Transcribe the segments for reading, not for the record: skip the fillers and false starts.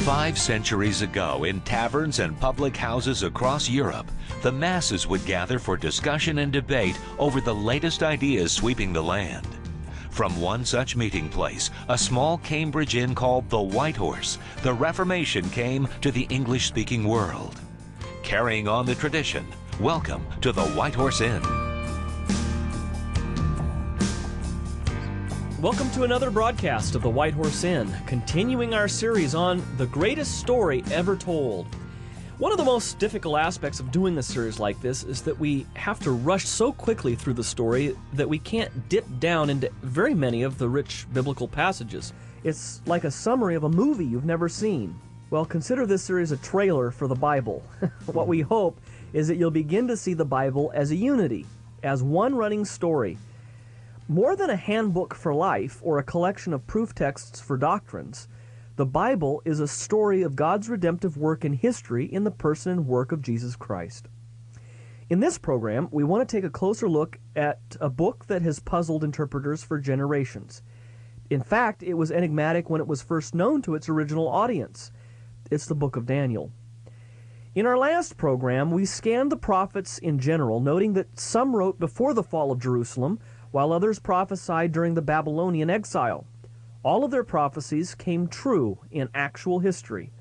5 centuries ago, in taverns and public houses across Europe, the masses would gather for discussion and debate over the latest ideas sweeping the land. From one such meeting place, a small Cambridge inn called the White Horse, the Reformation came to the English-speaking world. Carrying on the tradition, welcome to the White Horse Inn. Welcome to another broadcast of the White Horse Inn, continuing our series on the greatest story ever told. One of the most difficult aspects of doing a series like this is that we have to rush so quickly through the story that we can't dip down into very many of the rich biblical passages. It's like a summary of a movie you've never seen. Well, consider this series a trailer for the Bible. What we hope is that you'll begin to see the Bible as a unity, as one running story. More than a handbook for life or a collection of proof texts for doctrines, the Bible is a story of God's redemptive work in history in the person and work of Jesus Christ. In this program, we want to take a closer look at a book that has puzzled interpreters for generations. In fact, it was enigmatic when it was first known to its original audience. It's the book of Daniel. In our last program, we scanned the prophets in general, noting that some wrote before the fall of Jerusalem, while others prophesied during the Babylonian exile. All of their prophecies came true in actual history.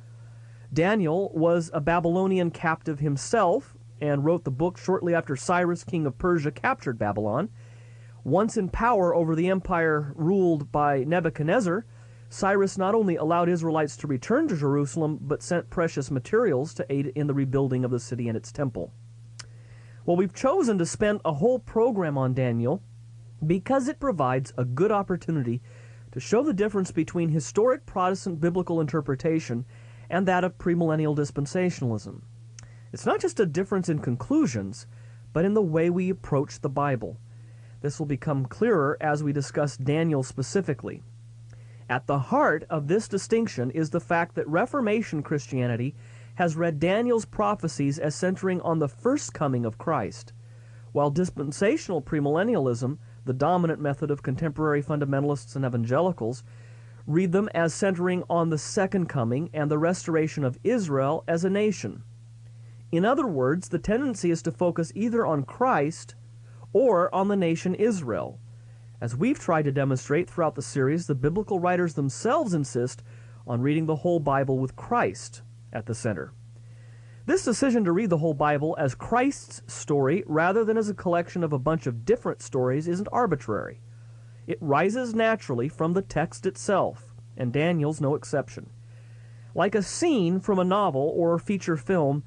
Daniel was a Babylonian captive himself and wrote the book shortly after Cyrus, king of Persia, captured Babylon. Once in power over the empire ruled by Nebuchadnezzar, Cyrus not only allowed Israelites to return to Jerusalem, but sent precious materials to aid in the rebuilding of the city and its temple. Well, we've chosen to spend a whole program on Daniel because it provides a good opportunity to show the difference between historic Protestant biblical interpretation and that of premillennial dispensationalism. It's not just a difference in conclusions, but in the way we approach the Bible. This will become clearer as we discuss Daniel specifically. At the heart of this distinction is the fact that Reformation Christianity has read Daniel's prophecies as centering on the first coming of Christ, while dispensational premillennialism, the dominant method of contemporary fundamentalists and evangelicals, read them as centering on the second coming and the restoration of Israel as a nation. In other words, the tendency is to focus either on Christ or on the nation Israel. As we've tried to demonstrate throughout the series, the biblical writers themselves insist on reading the whole Bible with Christ at the center. This decision to read the whole Bible as Christ's story rather than as a collection of a bunch of different stories isn't arbitrary. It rises naturally from the text itself, and Daniel's no exception. Like a scene from a novel or feature film,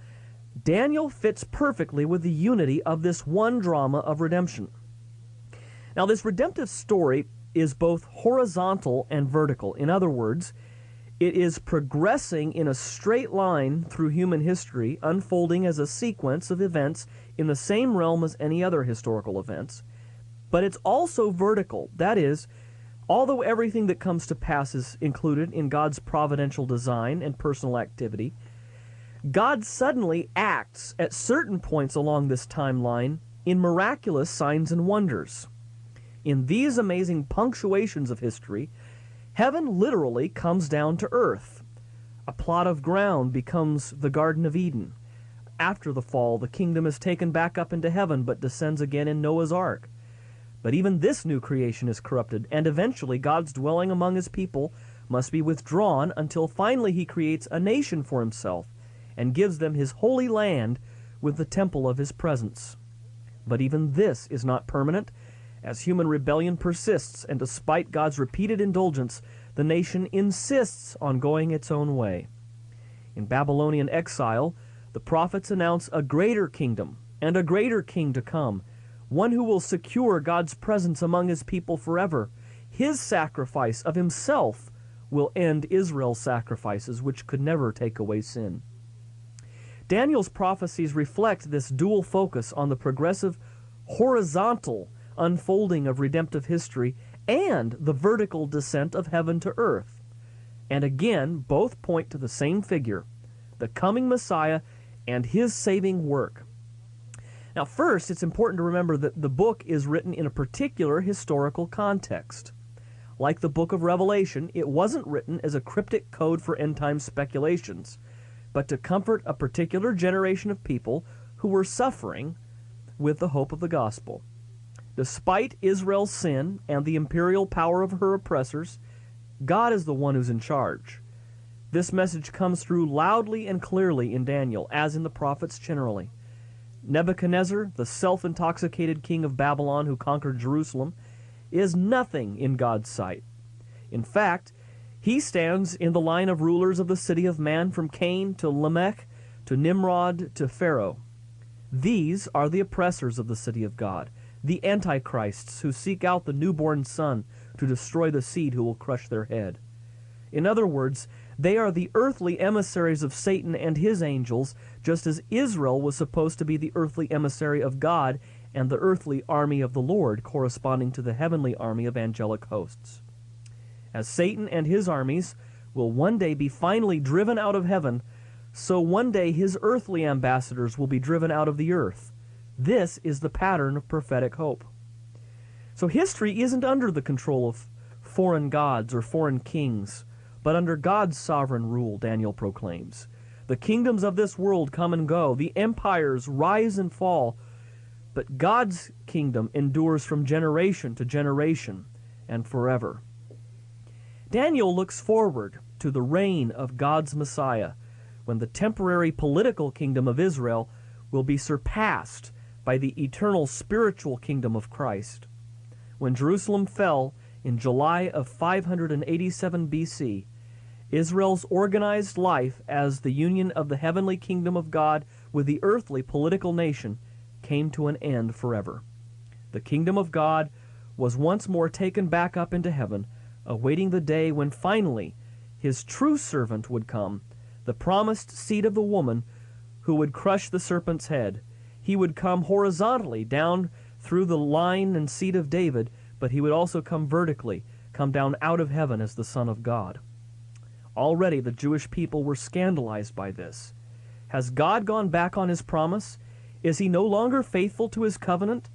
Daniel fits perfectly with the unity of this one drama of redemption. Now, this redemptive story is both horizontal and vertical. In other words, it is progressing in a straight line through human history, unfolding as a sequence of events in the same realm as any other historical events. But it's also vertical. That is, although everything that comes to pass is included in God's providential design and personal activity, God suddenly acts at certain points along this timeline in miraculous signs and wonders. In these amazing punctuations of history, heaven literally comes down to earth. A plot of ground becomes the Garden of Eden. After the fall, the kingdom is taken back up into heaven, but descends again in Noah's ark. But even this new creation is corrupted, and eventually God's dwelling among his people must be withdrawn until finally he creates a nation for himself and gives them his holy land with the temple of his presence. But even this is not permanent, as human rebellion persists, and despite God's repeated indulgence, the nation insists on going its own way. In Babylonian exile, the prophets announce a greater kingdom and a greater king to come, one who will secure God's presence among his people forever. His sacrifice of himself will end Israel's sacrifices, which could never take away sin. Daniel's prophecies reflect this dual focus on the progressive horizontal unfolding of redemptive history and the vertical descent of heaven to earth. And again, both point to the same figure, the coming Messiah and his saving work. Now, first, it's important to remember that the book is written in a particular historical context. Like the book of Revelation, it wasn't written as a cryptic code for end-time speculations, but to comfort a particular generation of people who were suffering with the hope of the gospel. Despite Israel's sin and the imperial power of her oppressors, God is the one who's in charge. This message comes through loudly and clearly in Daniel, as in the prophets generally. Nebuchadnezzar, the self-intoxicated king of Babylon who conquered Jerusalem, is nothing in God's sight. In fact, he stands in the line of rulers of the city of man from Cain to Lamech to Nimrod to Pharaoh. These are the oppressors of the city of God, the antichrists who seek out the newborn son to destroy the seed who will crush their head. In other words, they are the earthly emissaries of Satan and his angels, just as Israel was supposed to be the earthly emissary of God and the earthly army of the Lord, corresponding to the heavenly army of angelic hosts. As Satan and his armies will one day be finally driven out of heaven, so one day his earthly ambassadors will be driven out of the earth. This is the pattern of prophetic hope. So history isn't under the control of foreign gods or foreign kings, but under God's sovereign rule, Daniel proclaims. The kingdoms of this world come and go, the empires rise and fall, but God's kingdom endures from generation to generation and forever. Daniel looks forward to the reign of God's Messiah, when the temporary political kingdom of Israel will be surpassed by the eternal spiritual kingdom of Christ. When Jerusalem fell in July of 587 BC, Israel's organized life as the union of the heavenly kingdom of God with the earthly political nation came to an end forever. The kingdom of God was once more taken back up into heaven, awaiting the day when finally his true servant would come, the promised seed of the woman who would crush the serpent's head. He would come horizontally down through the line and seed of David, but he would also come vertically, come down out of heaven as the Son of God. Already the Jewish people were scandalized by this. Has God gone back on his promise? Is he no longer faithful to his covenant?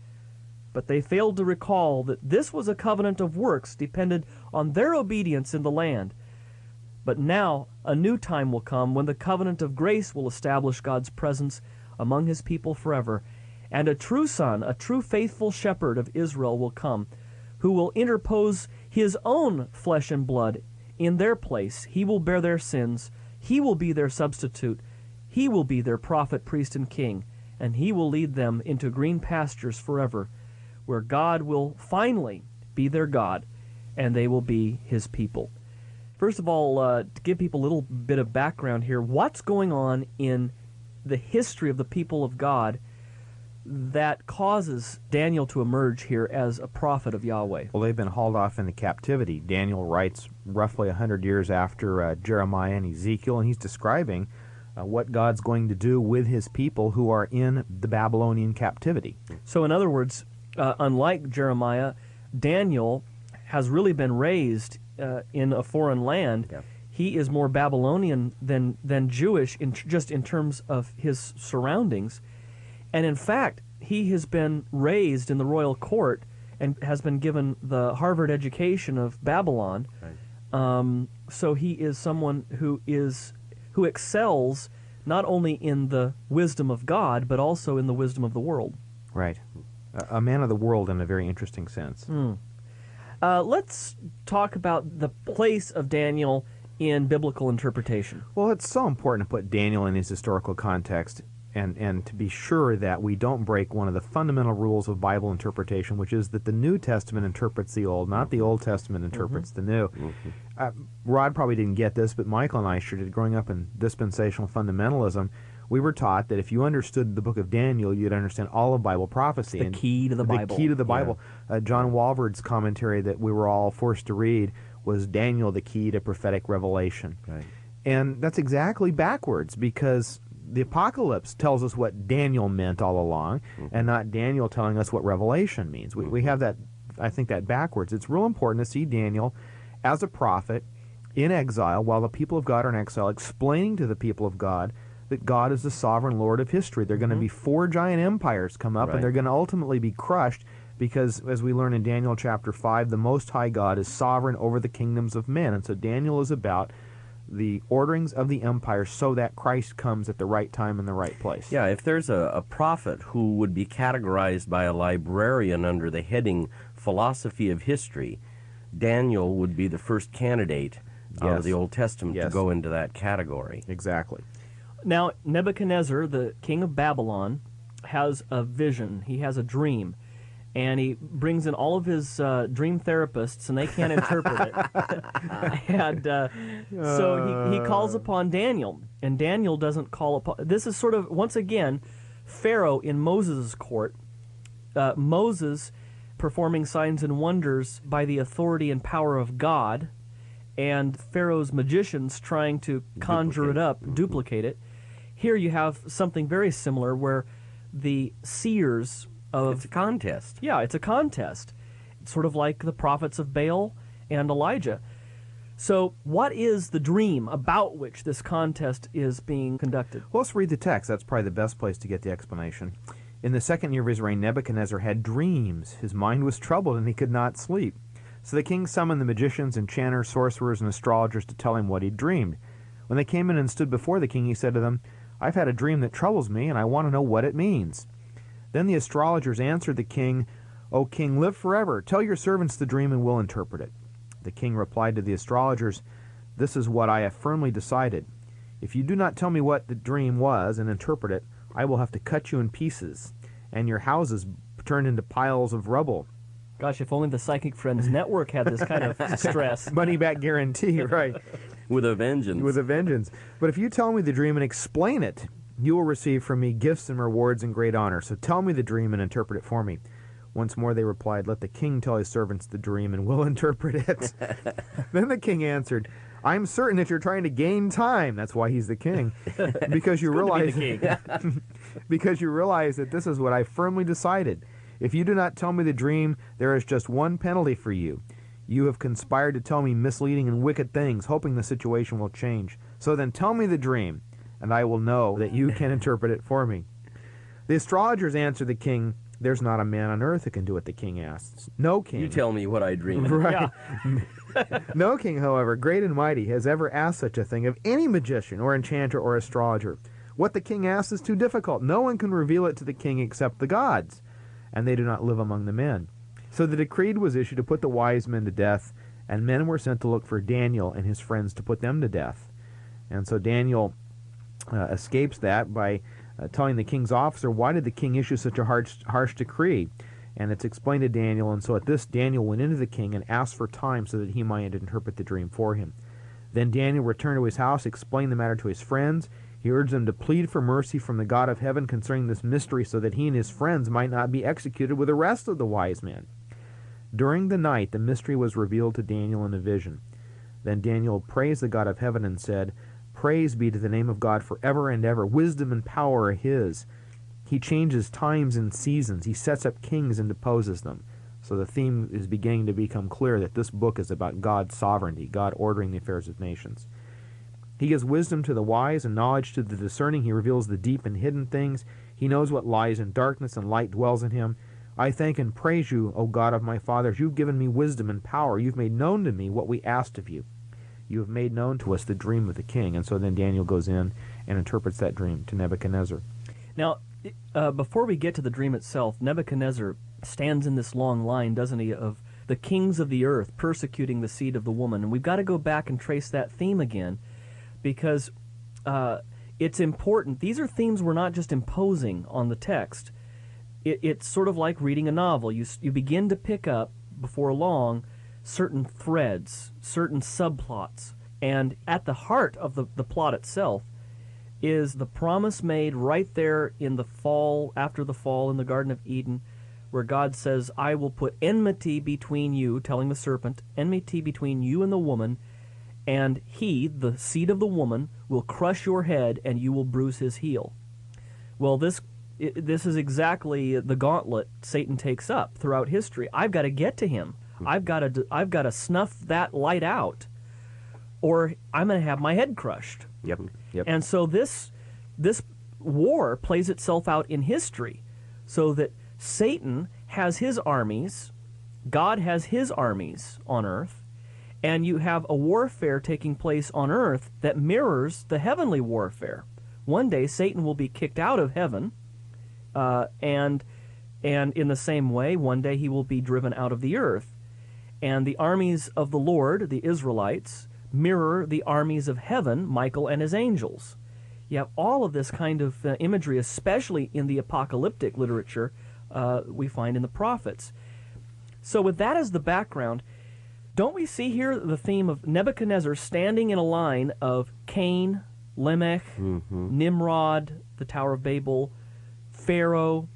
But they failed to recall that this was a covenant of works dependent on their obedience in the land. But now a new time will come when the covenant of grace will establish God's presence among his people forever, and a true son, a true faithful shepherd of Israel will come, who will interpose his own flesh and blood in their place. He will bear their sins. He will be their substitute. He will be their prophet, priest, and king, and he will lead them into green pastures forever, where God will finally be their God, and they will be his people. First of all, to give people a little bit of background here, what's going on in the history of the people of God that causes Daniel to emerge here as a prophet of Yahweh? Well, they've been hauled off into captivity. Daniel writes roughly 100 years after Jeremiah and Ezekiel, and he's describing what God's going to do with his people who are in the Babylonian captivity. So in other words, unlike Jeremiah, Daniel has really been raised in a foreign land. Yeah. He is more Babylonian than Jewish just in terms of his surroundings. And in fact, he has been raised in the royal court and has been given the Harvard education of Babylon. Right. So he is someone who excels not only in the wisdom of God, but also in the wisdom of the world. Right. A man of the world in a very interesting sense. Let's talk about the place of Daniel in biblical interpretation. Well, it's so important to put Daniel in his historical context and to be sure that we don't break one of the fundamental rules of Bible interpretation, which is that the New Testament interprets the Old, not the Old Testament interprets the New. Rod probably didn't get this, but Michael and I sure did. Growing up in dispensational fundamentalism, we were taught that if you understood the book of Daniel, you'd understand all of Bible prophecy. The key to the Bible. The key to the Bible. Yeah. John Walvoord's commentary that we were all forced to read was Daniel, the key to prophetic revelation. Right. And that's exactly backwards, because the Apocalypse tells us what Daniel meant all along, and not Daniel telling us what Revelation means. We have that, I think, that backwards. It's real important to see Daniel as a prophet in exile, while the people of God are in exile, explaining to the people of God that God is the sovereign Lord of history. They're going to be 4 giant empires come up, and they're going to ultimately be crushed. because, as we learn in Daniel chapter 5, the Most High God is sovereign over the kingdoms of men. And so Daniel is about the orderings of the empire so that Christ comes at the right time in the right place. Yeah, if there's a prophet who would be categorized by a librarian under the heading Philosophy of History, Daniel would be the first candidate out of the Old Testament to go into that category. Exactly. Now, Nebuchadnezzar, the king of Babylon, has a vision. He has a dream. And he brings in all of his dream therapists, and they can't interpret it. And so he calls upon Daniel, and Daniel doesn't call upon... This is sort of, once again, Pharaoh in Moses' court. Moses performing signs and wonders by the authority and power of God, and Pharaoh's magicians trying to conjure it up, duplicate it. Here you have something very similar where the seers... It's a contest. Yeah, it's a contest. It's sort of like the prophets of Baal and Elijah. So what is the dream about which this contest is being conducted? Well, let's read the text. That's probably the best place to get the explanation. In the second year of his reign, Nebuchadnezzar had dreams. His mind was troubled, and he could not sleep. So the king summoned the magicians, enchanters, sorcerers, and astrologers to tell him what he'd dreamed. When they came in and stood before the king, he said to them, "I've had a dream that troubles me, and I want to know what it means." Then the astrologers answered the king, "O king, live forever. Tell your servants the dream, and we'll interpret it." The king replied to the astrologers, "This is what I have firmly decided. If you do not tell me what the dream was and interpret it, I will have to cut you in pieces, and your houses turned into piles of rubble." Gosh, if only the Psychic Friends Network had this kind of stress. Money back guarantee, right. With a vengeance. With a vengeance. But if you tell me the dream and explain it, you will receive from me gifts and rewards and great honor. So tell me the dream and interpret it for me. Once more they replied, "Let the king tell his servants the dream, and we'll interpret it." Then the king answered, "I'm certain that you're trying to gain time." That's why he's the king. Because you realize because you realize that this is what I firmly decided. If you do not tell me the dream, there is just one penalty for you. You have conspired to tell me misleading and wicked things, hoping the situation will change. So then tell me the dream, and I will know that you can interpret it for me. The astrologers answered the king, "There's not a man on earth who can do what the king asks." No king. You tell me what I dream. Right. No king, however, great and mighty, has ever asked such a thing of any magician or enchanter or astrologer. What the king asks is too difficult. No one can reveal it to the king except the gods, and they do not live among the men. So the decree was issued to put the wise men to death, and men were sent to look for Daniel and his friends to put them to death. And so Daniel escapes that by telling the king's officer, "Why did the king issue such a harsh decree?" And it's explained to Daniel, and so at this Daniel went into the king and asked for time so that he might interpret the dream for him. Then Daniel returned to his house, explained the matter to his friends. He urged them to plead for mercy from the God of heaven concerning this mystery so that he and his friends might not be executed with the rest of the wise men. During the night the mystery was revealed to Daniel in a vision. Then Daniel praised the God of heaven and said, "Praise be to the name of God forever and ever. Wisdom and power are his. He changes times and seasons. He sets up kings and deposes them." So the theme is beginning to become clear that this book is about God's sovereignty, God ordering the affairs of nations. He gives wisdom to the wise and knowledge to the discerning. He reveals the deep and hidden things. He knows what lies in darkness, and light dwells in him. I thank and praise you, O God of my fathers. You've given me wisdom and power. You've made known to me what we asked of you. You have made known to us the dream of the king. And so then Daniel goes in and interprets that dream to Nebuchadnezzar. Now, before we get to the dream itself, Nebuchadnezzar stands in this long line, doesn't he, of the kings of the earth persecuting the seed of the woman. And we've got to go back and trace that theme again, because it's important. These are themes we're not just imposing on the text. It's sort of like reading a novel. You begin to pick up, before long, certain threads, certain subplots. And at the heart of the plot itself is the promise made right there in the fall, after the fall in the Garden of Eden, where God says, "I will put enmity between you," telling the serpent, "enmity between you and the woman, and he, the seed of the woman, will crush your head and you will bruise his heel." Well, this is exactly the gauntlet Satan takes up throughout history. I've got to get to him. I've got to snuff that light out, or I'm going to have my head crushed. Yep. And so this war plays itself out in history, so that Satan has his armies, God has his armies on earth, and you have a warfare taking place on earth that mirrors the heavenly warfare. One day Satan will be kicked out of heaven, and in the same way, one day he will be driven out of the earth. And the armies of the Lord, the Israelites, mirror the armies of heaven, Michael and his angels. You have all of this kind of imagery, especially in the apocalyptic literature we find in the prophets. So with that as the background, don't we see here the theme of Nebuchadnezzar standing in a line of Cain, Lamech, Nimrod, the Tower of Babel, Pharaoh,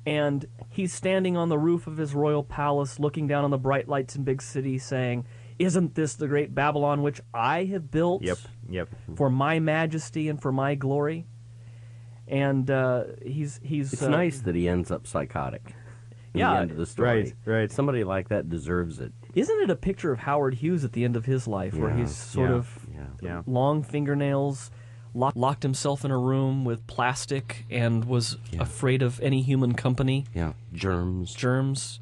and he's standing on the roof of his royal palace looking down on the bright lights in big city saying, "Isn't this the great Babylon which I have built for my majesty and for my glory?" And he's It's nice that he ends up psychotic. In the end of the story. Right. Somebody like that deserves it. Isn't it a picture of Howard Hughes at the end of his life, where he's sort of long fingernails, locked himself in a room with plastic and was afraid of any human company? Yeah, germs.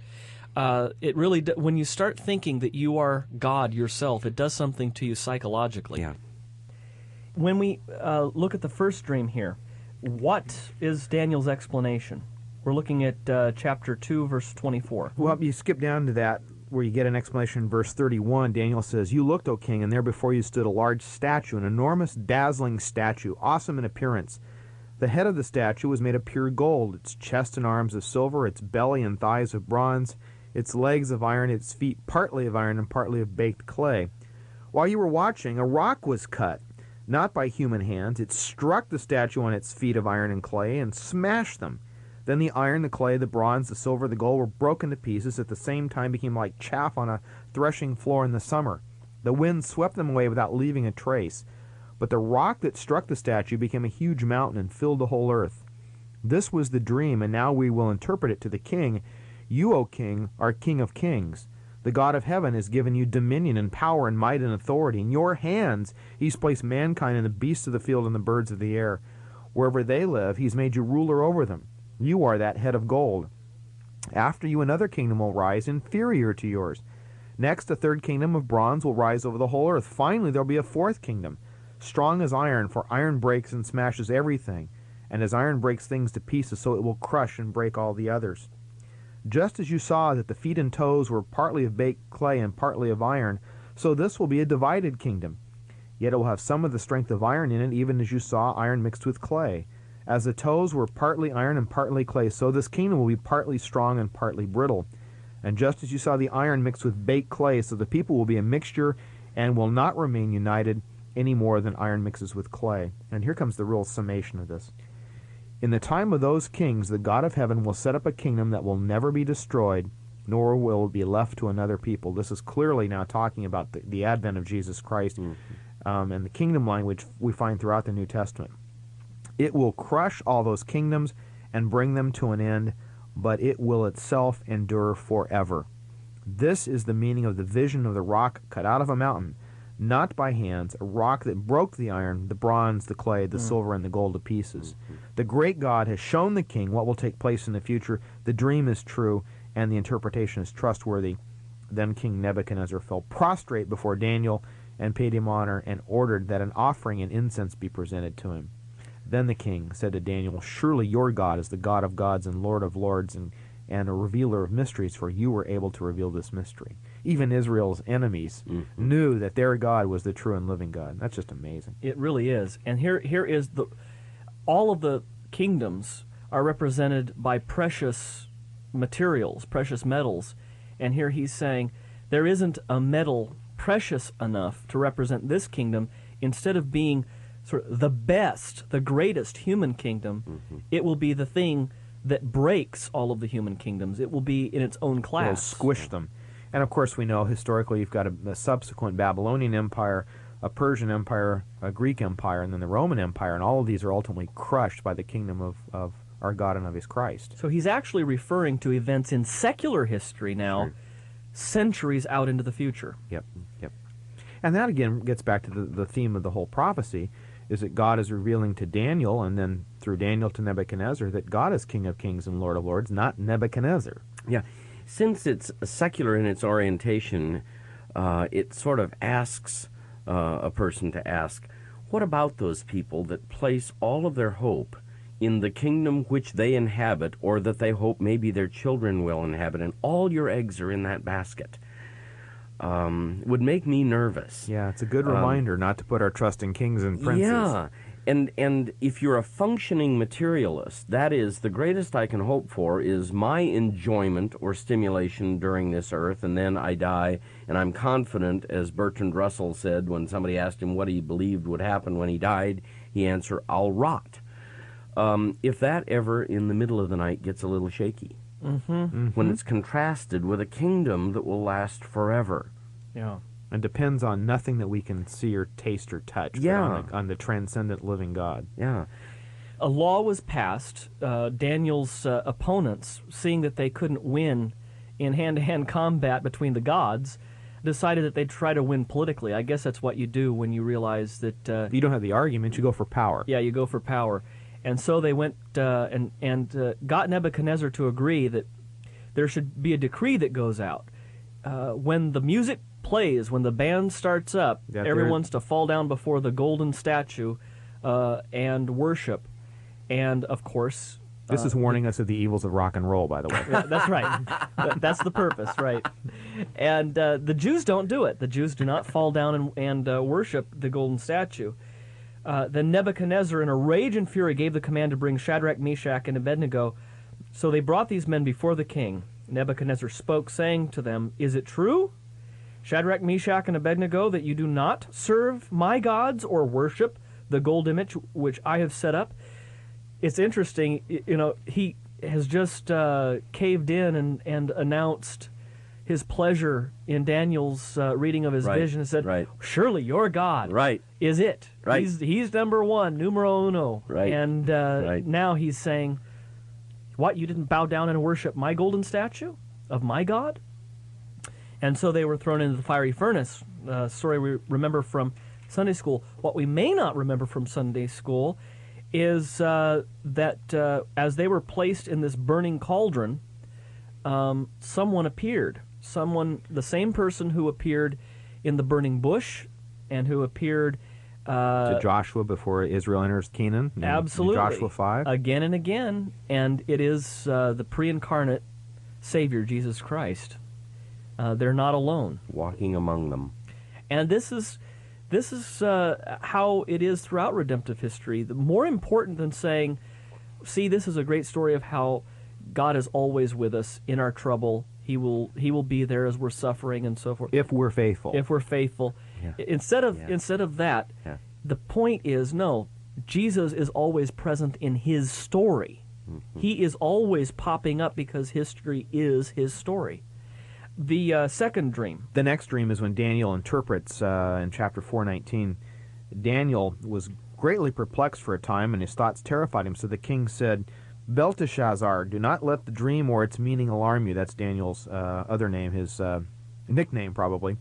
It really, when you start thinking that you are God yourself, it does something to you psychologically. Yeah. When we look at the first dream here, what is Daniel's explanation? We're looking at chapter 2, verse 24. Well, you skip down to that where you get an explanation in verse 31. Daniel says, "You looked, O king, and there before you stood a large statue, an enormous, dazzling statue, awesome in appearance. The head of the statue was made of pure gold, its chest and arms of silver, its belly and thighs of bronze, its legs of iron, its feet partly of iron and partly of baked clay. While you were watching, a rock was cut, not by human hands. It struck the statue on its feet of iron and clay and smashed them. Then the iron, the clay, the bronze, the silver, the gold were broken to pieces, at the same time became like chaff on a threshing floor in the summer. The wind swept them away without leaving a trace. But the rock that struck the statue became a huge mountain and filled the whole earth. This was the dream, and now we will interpret it to the king. You, O king, are king of kings. The God of heaven has given you dominion and power and might and authority. In your hands he's placed mankind and the beasts of the field and the birds of the air. Wherever they live, he's made you ruler over them. You are that head of gold. After you another kingdom will rise, inferior to yours. Next, a third kingdom of bronze will rise over the whole earth. Finally, there will be a fourth kingdom, strong as iron, for iron breaks and smashes everything. And as iron breaks things to pieces, so it will crush and break all the others. Just as you saw that the feet and toes were partly of baked clay and partly of iron, so this will be a divided kingdom. Yet it will have some of the strength of iron in it, even as you saw iron mixed with clay. As the toes were partly iron and partly clay, so this kingdom will be partly strong and partly brittle. And just as you saw the iron mixed with baked clay, so the people will be a mixture and will not remain united any more than iron mixes with clay." And here comes the real summation of this. "In the time of those kings, the God of heaven will set up a kingdom that will never be destroyed, nor will it be left to another people." This is clearly now talking about the advent of Jesus Christ and the kingdom language we find throughout the New Testament. "It will crush all those kingdoms and bring them to an end, but it will itself endure forever. This is the meaning of the vision of the rock cut out of a mountain, not by hands, a rock that broke the iron, the bronze, the clay, the silver, and the gold to pieces. The great God has shown the king what will take place in the future. The dream is true, and the interpretation is trustworthy." Then King Nebuchadnezzar fell prostrate before Daniel and paid him honor and ordered that an offering and incense be presented to him. Then the king said to Daniel, "Surely your God is the God of gods and Lord of lords and a revealer of mysteries, for you were able to reveal this mystery." Even Israel's enemies knew that their God was the true and living God. That's just amazing. It really is. And here is all of the kingdoms are represented by precious materials, precious metals. And here he's saying there isn't a metal precious enough to represent this kingdom. Instead of being sort of the best, the greatest human kingdom, it will be the thing that breaks all of the human kingdoms. It will be in its own class. It'll squish them. And of course we know historically you've got a subsequent Babylonian Empire, a Persian Empire, a Greek Empire, and then the Roman Empire, and all of these are ultimately crushed by the kingdom of our God and of his Christ. So he's actually referring to events in secular history now, centuries out into the future. Yep. And that again gets back to the theme of the whole prophecy, is that God is revealing to Daniel, and then through Daniel to Nebuchadnezzar, that God is King of kings and Lord of lords, not Nebuchadnezzar. Yeah. Since it's secular in its orientation, it sort of asks a person to ask, what about those people that place all of their hope in the kingdom which they inhabit, or that they hope maybe their children will inhabit, and all your eggs are in that basket? Would make me nervous. Yeah, it's a good reminder not to put our trust in kings and princes. Yeah, and if you're a functioning materialist, that is, the greatest I can hope for is my enjoyment or stimulation during this earth, and then I die, and I'm confident, as Bertrand Russell said when somebody asked him what he believed would happen when he died, he answered, I'll rot. If that ever in the middle of the night gets a little shaky, when it's contrasted with a kingdom that will last forever. Yeah. And depends on nothing that we can see or taste or touch, Yeah. but on the transcendent living God. Yeah. A law was passed. Daniel's opponents, seeing that they couldn't win in hand-to-hand combat between the gods, decided that they'd try to win politically. I guess that's what you do when you realize that... If you don't have the argument, you go for power. Yeah, you go for power. And so they went and got Nebuchadnezzar to agree that there should be a decree that goes out. When the music plays, when the band starts up, everyone's to fall down before the golden statue and worship. And, of course... This is warning us of the evils of rock and roll, by the way. That's right. That's the purpose, right. And the Jews don't do it. The Jews do not fall down and worship the golden statue. Then Nebuchadnezzar, in a rage and fury, gave the command to bring Shadrach, Meshach, and Abednego. So they brought these men before the king. Nebuchadnezzar spoke, saying to them, "Is it true, Shadrach, Meshach, and Abednego, that you do not serve my gods or worship the gold image which I have set up?" It's interesting, he has just caved in and announced his pleasure in Daniel's reading of his vision and said, surely your God is it. Right. He's number one, numero uno. Right. And now he's saying, what, you didn't bow down and worship my golden statue of my God? And so they were thrown into the fiery furnace. Story we remember from Sunday school. What we may not remember from Sunday school is that as they were placed in this burning cauldron, someone appeared. The same person who appeared in the burning bush and who appeared to Joshua before Israel enters Canaan. Absolutely. In Joshua 5. Again and again. And it is the pre-incarnate Savior, Jesus Christ. They're not alone. Walking among them. And this is how it is throughout redemptive history. The more important than saying, see, this is a great story of how God is always with us in our trouble. He will be there as we're suffering and so forth. If we're faithful. If we're faithful. Yeah. Instead of that, the point is, no, Jesus is always present in his story. Mm-hmm. He is always popping up because history is his story. The second dream. The next dream is when Daniel interprets in chapter 4:19. Daniel was greatly perplexed for a time, and his thoughts terrified him. So the king said, "Belteshazzar, do not let the dream or its meaning alarm you." That's Daniel's other name, his nickname probably.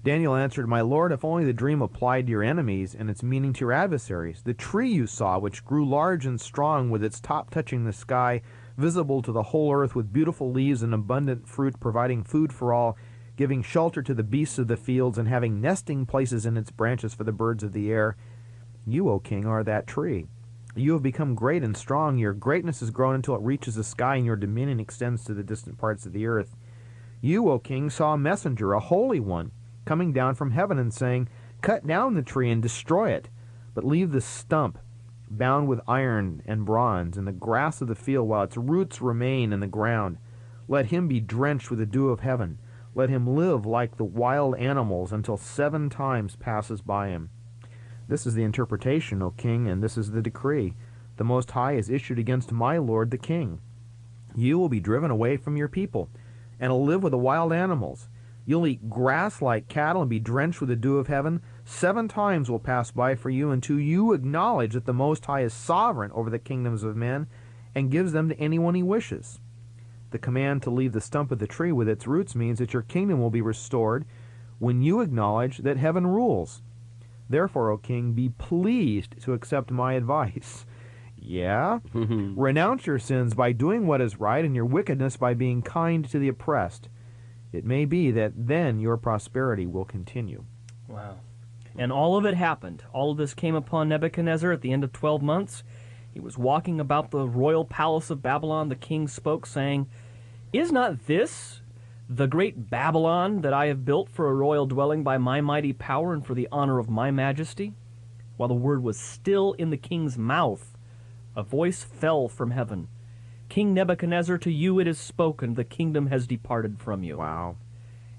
Daniel answered, "My lord, if only the dream applied to your enemies and its meaning to your adversaries. The tree you saw, which grew large and strong with its top touching the sky, visible to the whole earth, with beautiful leaves and abundant fruit, providing food for all, giving shelter to the beasts of the fields, and having nesting places in its branches for the birds of the air. You, O king, are that tree. You have become great and strong. Your greatness has grown until it reaches the sky, and your dominion extends to the distant parts of the earth. You, O king, saw a messenger, a holy one, coming down from heaven and saying, 'Cut down the tree and destroy it, but leave the stump bound with iron and bronze in the grass of the field while its roots remain in the ground. Let him be drenched with the dew of heaven. Let him live like the wild animals until 7 times passes by him.' This is the interpretation, O king, and this is the decree. The Most High has issued against my lord the king. You will be driven away from your people, and will live with the wild animals. You'll eat grass like cattle and be drenched with the dew of heaven. 7 times will pass by for you until you acknowledge that the Most High is sovereign over the kingdoms of men and gives them to anyone he wishes. The command to leave the stump of the tree with its roots means that your kingdom will be restored when you acknowledge that heaven rules. Therefore, O king, be pleased to accept my advice. Yeah? Renounce your sins by doing what is right, and your wickedness by being kind to the oppressed. It may be that then your prosperity will continue. Wow. And all of it happened. All of this came upon Nebuchadnezzar at the end of 12 months. He was walking about the royal palace of Babylon. The king spoke, saying, "Is not this the great Babylon that I have built for a royal dwelling by my mighty power and for the honor of my majesty?" While the word was still in the king's mouth, a voice fell from heaven. "King Nebuchadnezzar, to you it is spoken, the kingdom has departed from you. Wow.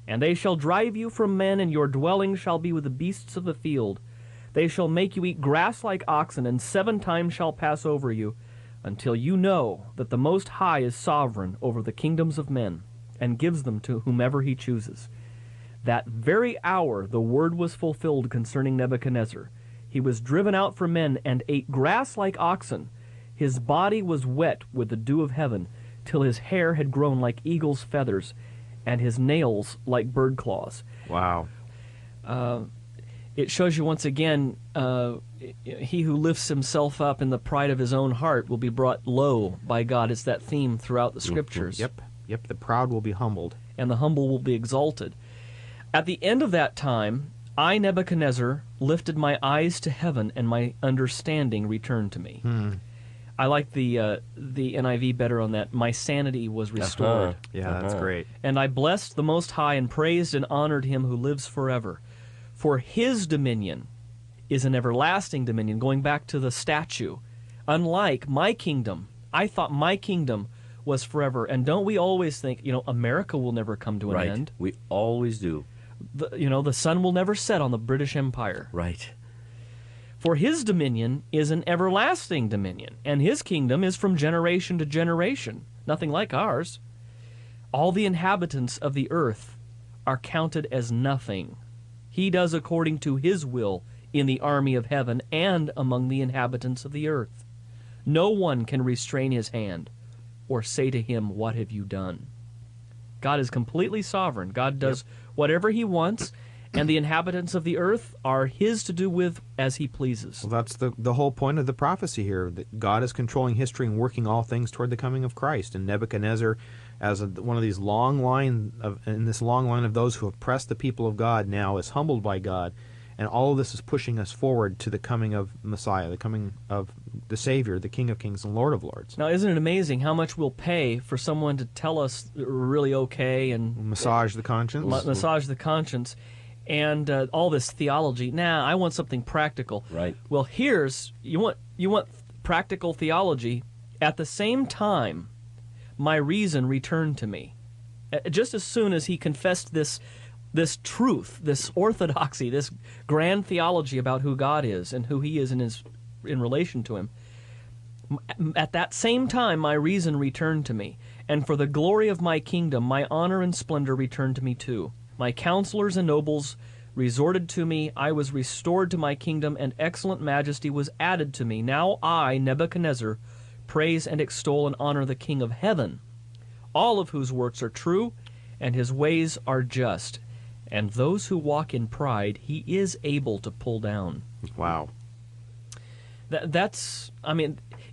And they shall drive you from men, and your dwelling shall be with the beasts of the field. They shall make you eat grass like oxen, and 7 times shall pass over you, until you know that the Most High is sovereign over the kingdoms of men, and gives them to whomever he chooses." That very hour the word was fulfilled concerning Nebuchadnezzar. He was driven out from men, and ate grass like oxen. His body was wet with the dew of heaven, till his hair had grown like eagle's feathers, and his nails like bird claws. Wow. It shows you once again, he who lifts himself up in the pride of his own heart will be brought low by God. It's that theme throughout the Scriptures. Yep, the proud will be humbled. And the humble will be exalted. At the end of that time, I, Nebuchadnezzar, lifted my eyes to heaven, and my understanding returned to me. I like the NIV better on that. My sanity was restored. Yeah, that's great. And I blessed the Most High, and praised and honored him who lives forever. For his dominion is an everlasting dominion, going back to the statue. Unlike my kingdom, I thought my kingdom was forever. And don't we always think, America will never come to an end? We always do. The sun will never set on the British Empire. Right. For his dominion is an everlasting dominion, and his kingdom is from generation to generation, nothing like ours. All the inhabitants of the earth are counted as nothing. He does according to his will in the army of heaven and among the inhabitants of the earth. No one can restrain his hand or say to him, "What have you done?" God is completely sovereign. God does whatever he wants, and the inhabitants of the earth are his to do with as he pleases. Well, that's the whole point of the prophecy here, that God is controlling history and working all things toward the coming of Christ. And Nebuchadnezzar, as one of these in this long line of those who oppress the people of God, now is humbled by God. And all of this is pushing us forward to the coming of Messiah, the coming of the Savior, the King of Kings and Lord of Lords. Now, isn't it amazing how much we'll pay for someone to tell us that we're really okay and massage the conscience? Massage the conscience. And all this theology. Nah, I want something practical. Right. Well, you want practical theology. At the same time, my reason returned to me. Just as soon as he confessed this truth, this orthodoxy, this grand theology about who God is and who he is in relation to him, at that same time my reason returned to me. And for the glory of my kingdom, my honor and splendor returned to me too. My counselors and nobles resorted to me. I was restored to my kingdom, and excellent majesty was added to me. Now I, Nebuchadnezzar, praise and extol and honor the King of heaven, all of whose works are true, and his ways are just. And those who walk in pride, he is able to pull down. Wow.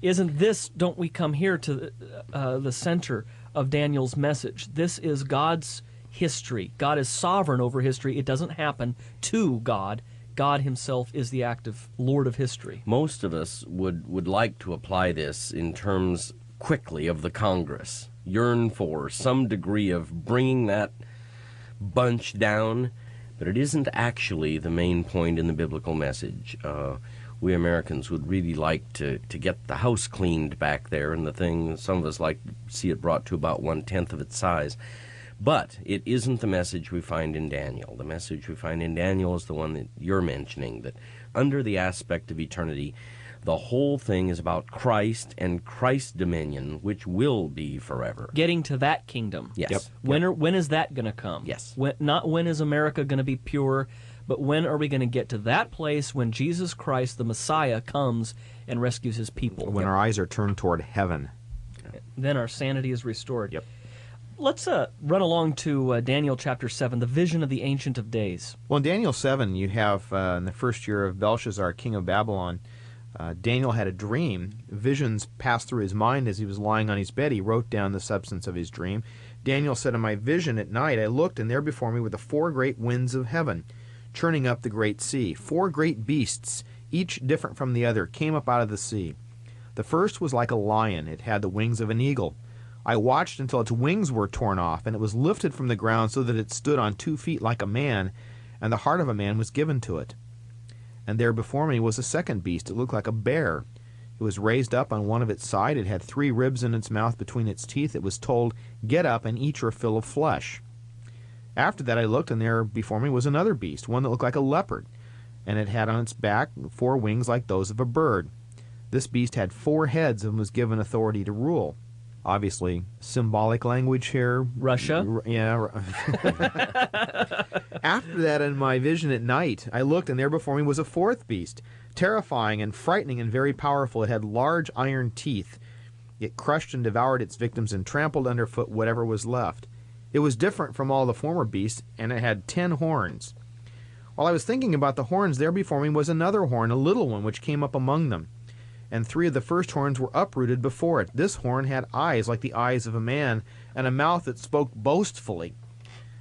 Isn't this, don't we come here to the center of Daniel's message? This is God's history. God is sovereign over history. It doesn't happen to God. God himself is the active Lord of history. Most of us would like to apply this in terms quickly of the Congress, yearn for some degree of bringing that bunch down, but it isn't actually the main point in the biblical message. We Americans would really like to get the house cleaned back there, and some of us like to see it brought to about 1/10 of its size. But it isn't the message we find in Daniel. The message we find in Daniel is the one that you're mentioning, that under the aspect of eternity, the whole thing is about Christ and Christ's dominion, which will be forever. Getting to that kingdom. Yes. Yep. When is that going to come? Yes. Not when is America going to be pure, but when are we going to get to that place when Jesus Christ, the Messiah, comes and rescues his people? When our eyes are turned toward heaven. Then our sanity is restored. Yep. Let's run along to Daniel chapter 7, the vision of the Ancient of Days. Well, in Daniel 7, you have in the first year of Belshazzar, king of Babylon, Daniel had a dream. Visions passed through his mind as he was lying on his bed. He wrote down the substance of his dream. Daniel said, "In my vision at night I looked, and there before me were the 4 great winds of heaven, churning up the great sea. 4 great beasts, each different from the other, came up out of the sea. The first was like a lion. It had the wings of an eagle. I watched until its wings were torn off, and it was lifted from the ground so that it stood on 2 feet like a man, and the heart of a man was given to it. And there before me was a second beast. It looked like a bear. It was raised up on one of its side. It had 3 ribs in its mouth between its teeth. It was told, 'Get up and eat your fill of flesh.' After that I looked, and there before me was another beast, one that looked like a leopard, and it had on its back 4 wings like those of a bird. This beast had 4 heads and was given authority to rule." Obviously, symbolic language here. Russia? Yeah. "After that, in my vision at night, I looked, and there before me was a 4th beast, terrifying and frightening and very powerful. It had large iron teeth. It crushed and devoured its victims and trampled underfoot whatever was left. It was different from all the former beasts, and it had 10 horns. While I was thinking about the horns, there before me was another horn, a little one, which came up among them. And 3 of the first horns were uprooted before it. This horn had eyes like the eyes of a man, and a mouth that spoke boastfully.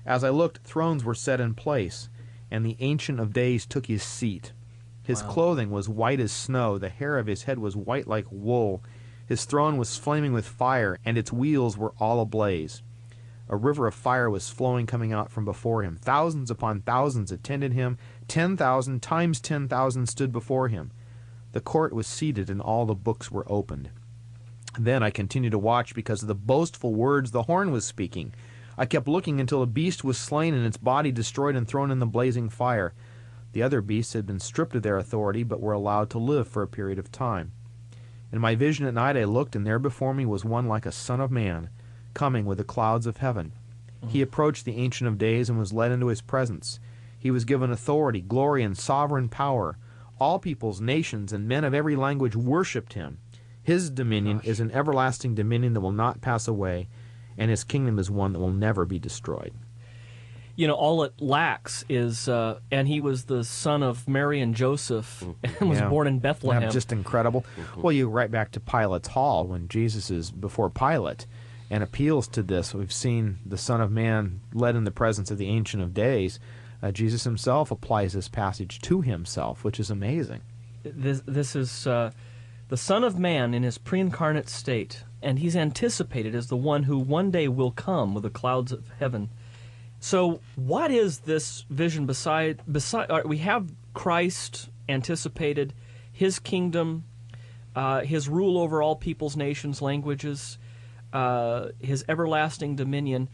As I looked, thrones were set in place, and the Ancient of Days took his seat. His clothing was white as snow, the hair of his head was white like wool. His throne was flaming with fire, and its wheels were all ablaze. A river of fire was flowing, coming out from before him. Thousands upon thousands attended him. 10,000 times 10,000 stood before him. The court was seated, and all the books were opened. Then I continued to watch because of the boastful words the horn was speaking. I kept looking until the beast was slain and its body destroyed and thrown in the blazing fire. The other beasts had been stripped of their authority, but were allowed to live for a period of time. In my vision at night I looked, and there before me was one like a son of man, coming with the clouds of heaven. He approached the Ancient of Days and was led into his presence. He was given authority, glory, and sovereign power. All peoples, nations, and men of every language worshipped him. His dominion is an everlasting dominion that will not pass away, and his kingdom is one that will never be destroyed." You know, all it lacks is, and he was the son of Mary and Joseph, and was born in Bethlehem. Yeah, just incredible. Well, you right back to Pilate's hall when Jesus is before Pilate and appeals to this. We've seen the Son of Man led in the presence of the Ancient of Days. Jesus himself applies this passage to himself, which is amazing. This is the Son of Man in his pre-incarnate state, and he's anticipated as the one who one day will come with the clouds of heaven. So what is this vision beside we have Christ anticipated, his kingdom, his rule over all peoples, nations, languages, his everlasting dominion.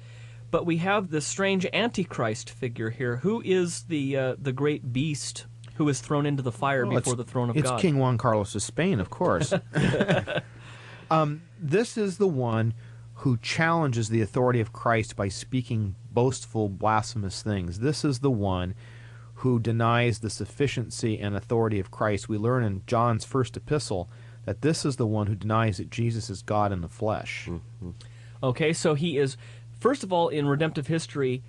But we have this strange Antichrist figure here. Who is the great beast who is thrown into the fire before the throne of God? It's King Juan Carlos of Spain, of course. This is the one who challenges the authority of Christ by speaking boastful, blasphemous things. This is the one who denies the sufficiency and authority of Christ. We learn in John's first epistle that this is the one who denies that Jesus is God in the flesh. Mm-hmm. Okay, so he is... First of all, in redemptive history,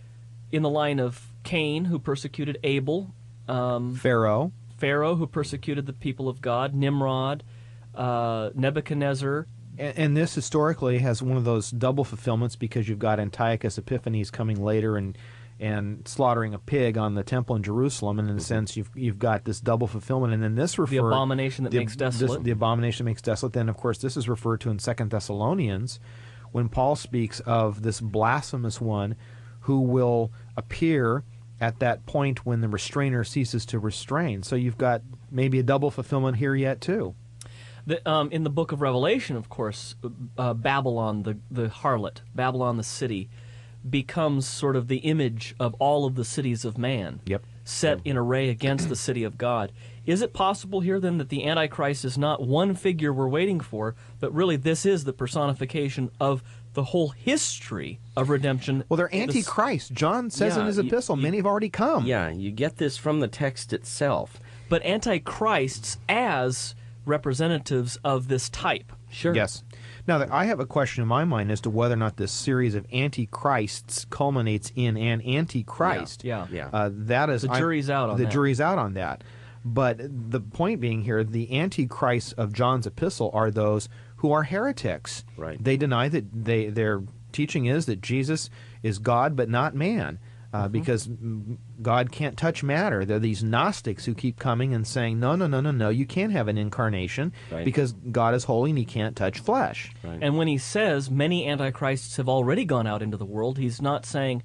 in the line of Cain, who persecuted Abel, Pharaoh, who persecuted the people of God, Nimrod, Nebuchadnezzar. And this historically has one of those double fulfillments because you've got Antiochus Epiphanes coming later and slaughtering a pig on the temple in Jerusalem, and in a sense you've got this double fulfillment. And then this refers... The abomination that makes desolate. The abomination that makes desolate. Then, of course, this is referred to in 2 Thessalonians, when Paul speaks of this blasphemous one who will appear at that point when the restrainer ceases to restrain. So you've got maybe a double fulfillment here yet, too. In the book of Revelation, of course, Babylon, the harlot, Babylon the city, becomes sort of the image of all of the cities of man, set in array against the city of God. Is it possible here, then, that the Antichrist is not one figure we're waiting for, but really this is the personification of the whole history of redemption? Well, they're Antichrist. John says in his epistle, many have already come. Yeah, you get this from the text itself. But Antichrists as representatives of this type. Sure. Yes. Now, I have a question in my mind as to whether or not this series of Antichrists culminates in an Antichrist. Yeah. That is... The jury's out on that. The jury's out on that. But the point being here, the antichrists of John's epistle are those who are heretics. Right. They deny that their teaching is that Jesus is God but not man, because God can't touch matter. They're these Gnostics who keep coming and saying, no, you can't have an incarnation because God is holy and he can't touch flesh. Right. And when he says many antichrists have already gone out into the world, he's not saying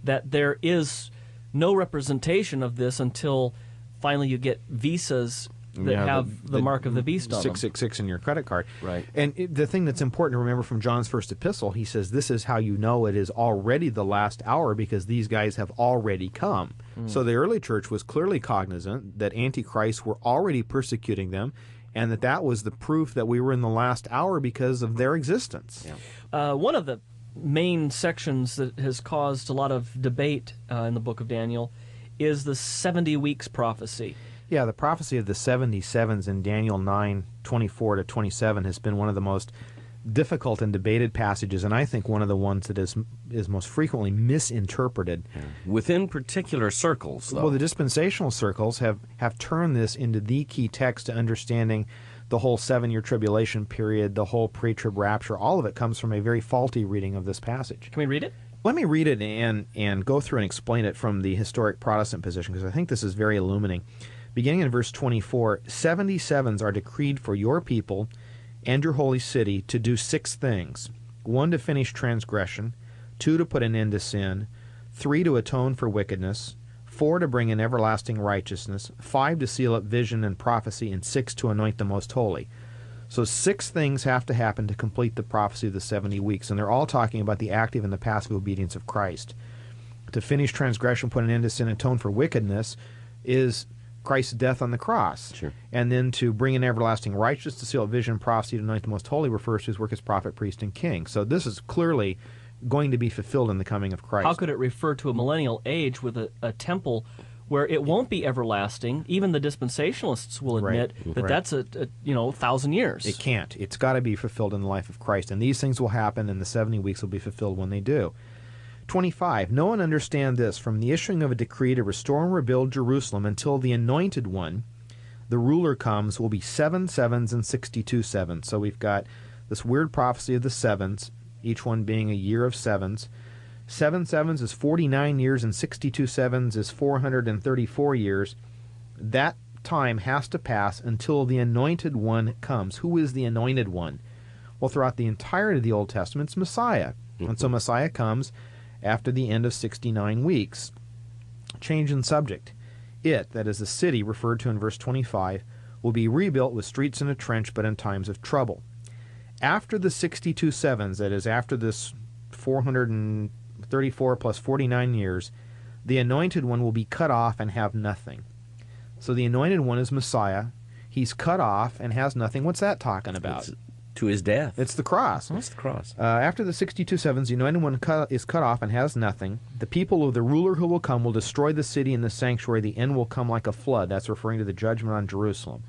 that there is no representation of this until finally you get visas that have the mark of the beast on them. 666 in your credit card. Right. And the thing that's important to remember from John's first epistle, he says this is how you know it is already the last hour, because these guys have already come. So the early church was clearly cognizant that antichrists were already persecuting them, and that was the proof that we were in the last hour because of their existence. Yeah. One of the main sections that has caused a lot of debate in the book of Daniel is the 70 weeks prophecy. Yeah, the prophecy of the 77s in Daniel 9:24 to 27 has been one of the most difficult and debated passages, and I think one of the ones that is most frequently misinterpreted. Within particular circles, though. Well, the dispensational circles have turned this into the key text to understanding the whole 7-year tribulation period, the whole pre-trib rapture. All of it comes from a very faulty reading of this passage. Can we read it? Let me read it and go through and explain it from the historic Protestant position, because I think this is very illuminating. Beginning in verse 24, 77s are decreed for your people and your holy city to do 6 things. 1, to finish transgression. 2, to put an end to sin. 3, to atone for wickedness. 4, to bring in everlasting righteousness. 5, to seal up vision and prophecy. And 6, to anoint the most holy. So 6 things have to happen to complete the prophecy of the 70 weeks. And they're all talking about the active and the passive obedience of Christ. To finish transgression, put an end to sin, atone for wickedness is Christ's death on the cross. Sure. And then to bring in everlasting righteousness, to seal vision, prophecy, to anoint the most holy, refers to his work as prophet, priest, and king. So this is clearly going to be fulfilled in the coming of Christ. How could it refer to a millennial age with a temple where it won't be everlasting? Even the dispensationalists will admit that that's a 1,000 years. It can't. It's got to be fulfilled in the life of Christ. And these things will happen, and the 70 weeks will be fulfilled when they do. 25. Know and understand this, from the issuing of a decree to restore and rebuild Jerusalem until the anointed one, the ruler, comes, will be 7 sevens and 62 sevens. So we've got this weird prophecy of the sevens, each one being a year of sevens. 7 sevens is 49 years, and 62 sevens is 434 years. That time has to pass until the anointed one comes. Who is the anointed one? Well, throughout the entirety of the Old Testament, it's Messiah. And so Messiah comes after the end of 69 weeks. Change in subject. It, that is the city referred to in verse 25, will be rebuilt with streets and a trench, but in times of trouble. After the 62 sevens, that is after this 434 plus 49 years, the anointed one will be cut off and have nothing. So the anointed one is Messiah. He's cut off and has nothing. What's that talking about? To his death. It's the cross. What's the cross? After the 62 sevens, the anointed one is cut off and has nothing. The people of the ruler who will come will destroy the city and the sanctuary. The end will come like a flood. That's referring to the judgment on Jerusalem.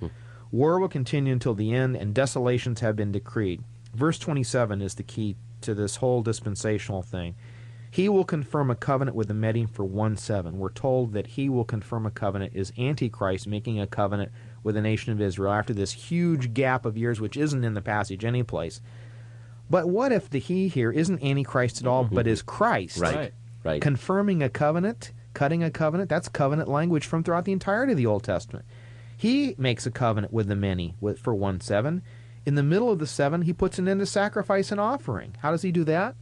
War will continue until the end, and desolations have been decreed. Verse 27 is the key to this whole dispensational thing. He will confirm a covenant with the Medes for 1 7. We're told that he will confirm a covenant is Antichrist making a covenant with the nation of Israel after this huge gap of years, which isn't in the passage anyplace. But what if the he here isn't Antichrist at all, but is Christ? Right. Confirming a covenant, cutting a covenant, that's covenant language from throughout the entirety of the Old Testament. He makes a covenant with the many for 1 7. In the middle of the 7, he puts an end to sacrifice and offering. How does he do that?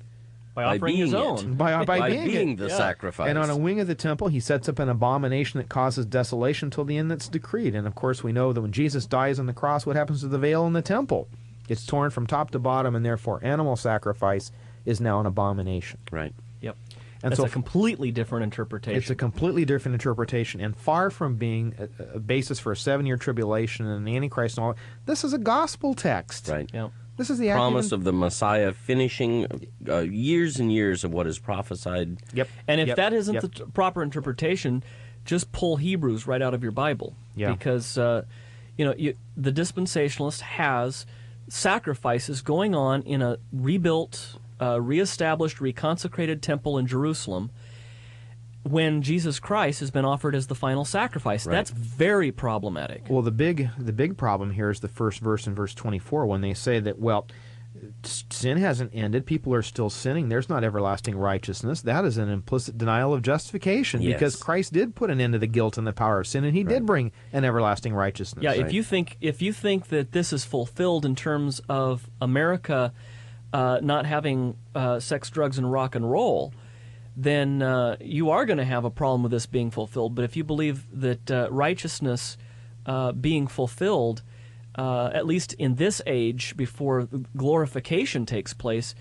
By offering his own. By being the sacrifice. And on a wing of the temple, he sets up an abomination that causes desolation till the end that's decreed. And of course, we know that when Jesus dies on the cross, what happens to the veil in the temple? It's torn from top to bottom, and therefore animal sacrifice is now an abomination. Right. Yep. And That's so a completely different interpretation. It's a completely different interpretation, and far from being a basis for a 7-year tribulation and an Antichrist and all. This is a gospel text. Right. Yep. This is the promise of the Messiah finishing years and years of what is prophesied. Yep. And if that isn't the proper interpretation, just pull Hebrews right out of your Bible. Yeah. Because the dispensationalist has sacrifices going on in a rebuilt, reestablished, reconsecrated temple in Jerusalem. when Jesus Christ has been offered as the final sacrifice. Right. That's very problematic. Well, the big problem here is the first verse in verse 24 when they say that, well, sin hasn't ended, people are still sinning, there's not everlasting righteousness. That is an implicit denial of justification, Yes. because Christ did put an end to the guilt and the power of sin, and he did bring an everlasting righteousness. Yeah, Right. if you think that this is fulfilled in terms of America not having sex, drugs, and rock and roll, then you are going to have a problem with this being fulfilled. But if you believe that righteousness being fulfilled, at least in this age, before glorification takes place,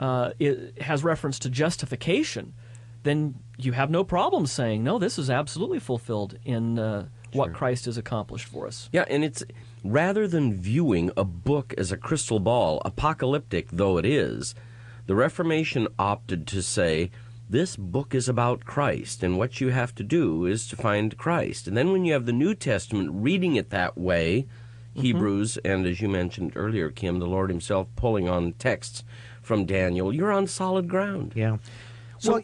it has reference to justification, then you have no problem saying, no, this is absolutely fulfilled in what Christ has accomplished for us. Yeah, and it's rather than viewing a book as a crystal ball, apocalyptic though it is, the Reformation opted to say, this book is about Christ, and what you have to do is to find Christ. And then when you have the New Testament reading it that way, Hebrews, and as you mentioned earlier, Kim, the Lord himself pulling on texts from Daniel, you're on solid ground. Yeah. So,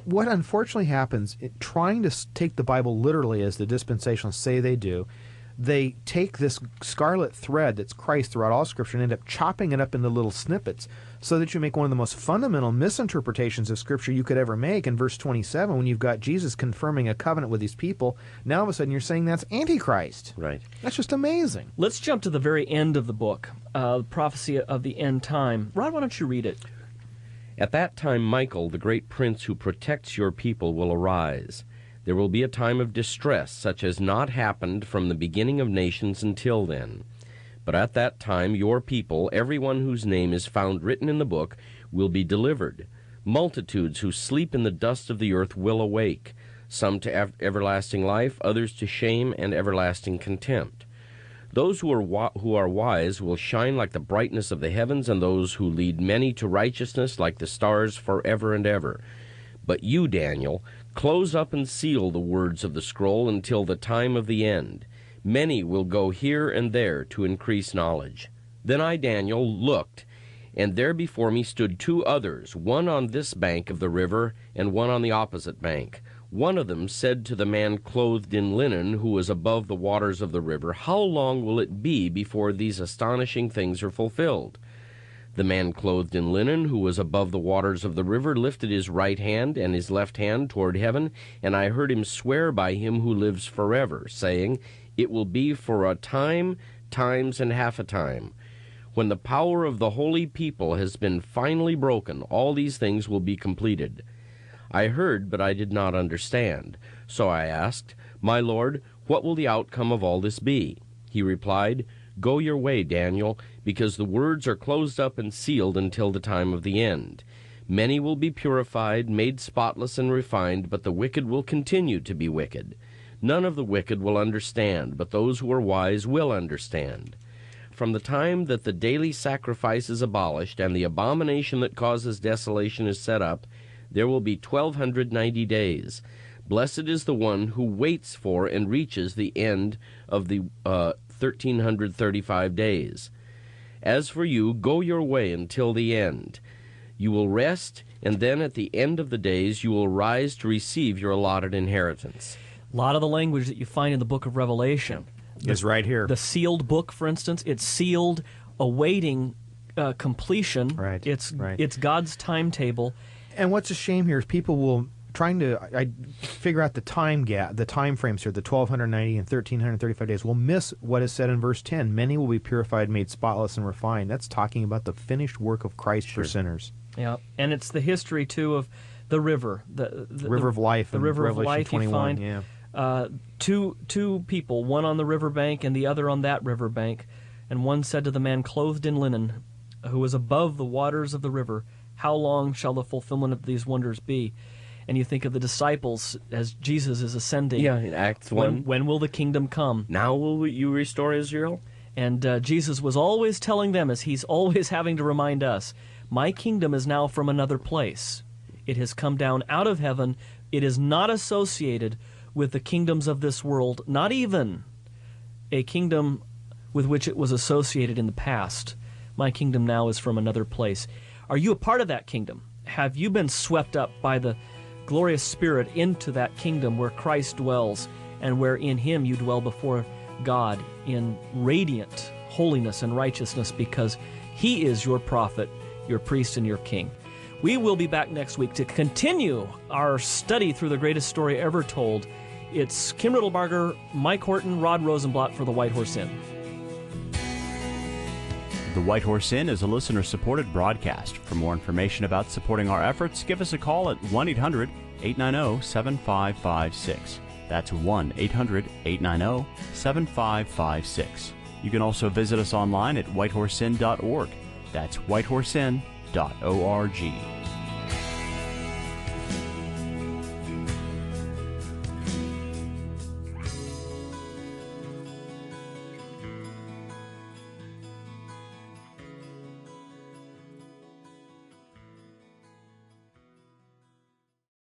What unfortunately happens, trying to take the Bible literally as the dispensationalists say they do, they take this scarlet thread that's Christ throughout all Scripture and end up chopping it up into little snippets so that you make one of the most fundamental misinterpretations of Scripture you could ever make in verse 27 when you've got Jesus confirming a covenant with these people. Now all of a sudden you're saying that's Antichrist. right. That's just amazing. Let's jump to the very end of the book, Prophecy of the End Time. Rod, why don't you read it? At that time Michael, the great prince who protects your people, will arise. There will be a time of distress, such as not happened from the beginning of nations until then. But at that time your people, everyone whose name is found written in the book, will be delivered. Multitudes who sleep in the dust of the earth will awake, some to everlasting life, others to shame and everlasting contempt. Those who are wise will shine like the brightness of the heavens, and those who lead many to righteousness like the stars forever and ever. But you, Daniel, close up and seal the words of the scroll until the time of the end. Many will go here and there to increase knowledge. Then I, Daniel, looked, and there before me stood two others, one on this bank of the river and one on the opposite bank. One of them said to the man clothed in linen, who was above the waters of the river, "How long will it be before these astonishing things are fulfilled?" The man clothed in linen, who was above the waters of the river, lifted his right hand and his left hand toward heaven, and I heard him swear by him who lives forever, saying, "It will be for a time, times, and half a time. When the power of the holy people has been finally broken, all these things will be completed." I heard, but I did not understand. So I asked, "My Lord, what will the outcome of all this be?" He replied, "Go your way, Daniel, because the words are closed up and sealed until the time of the end. Many will be purified, made spotless and refined, but the wicked will continue to be wicked. None of the wicked will understand, but those who are wise will understand. From the time that the daily sacrifice is abolished and the abomination that causes desolation is set up, there will be 1290 days. Blessed is the one who waits for and reaches the end of the 1335 days. As for you, go your way until the end. You will rest, and then at the end of the days you will rise to receive your allotted inheritance." A lot of the language that you find in the book of Revelation Is right here. The sealed book, for instance, it's sealed, awaiting completion. Right, It's right. it's God's timetable. And what's a shame here is people will trying to figure out the time gap, the time frames here, the 1290 and 1335 days, will miss what is said in verse 10. Many will be purified, made spotless, and refined. That's talking about the finished work of Christ for sinners. Yeah, and it's the history too of the river, the River of life. the in river of Revelation life. 21. You find Yeah. two people, one on the riverbank and the other on that riverbank, and one said to the man clothed in linen, who was above the waters of the river, "How long shall the fulfillment of these wonders be?" And you think of the disciples as Jesus is ascending. Yeah, in Acts 1. When will the kingdom come? Now will you restore Israel? And Jesus was always telling them, as he's always having to remind us, my kingdom is now from another place. It has come down out of heaven. It is not associated with the kingdoms of this world, not even a kingdom with which it was associated in the past. My kingdom now is from another place. Are you a part of that kingdom? Have you been swept up by the glorious spirit into that kingdom where Christ dwells and where in Him you dwell before God in radiant holiness and righteousness, because He is your prophet, your priest, and your king. We will be back next week to continue our study through the greatest story ever told. It's Kim Riddlebarger, Mike Horton, Rod Rosenblatt for the White Horse Inn. The White Horse Inn is a listener-supported broadcast. For more information about supporting our efforts, give us a call at 1-800-890-7556. That's 1-800-890-7556. You can also visit us online at whitehorseinn.org. That's whitehorseinn.org.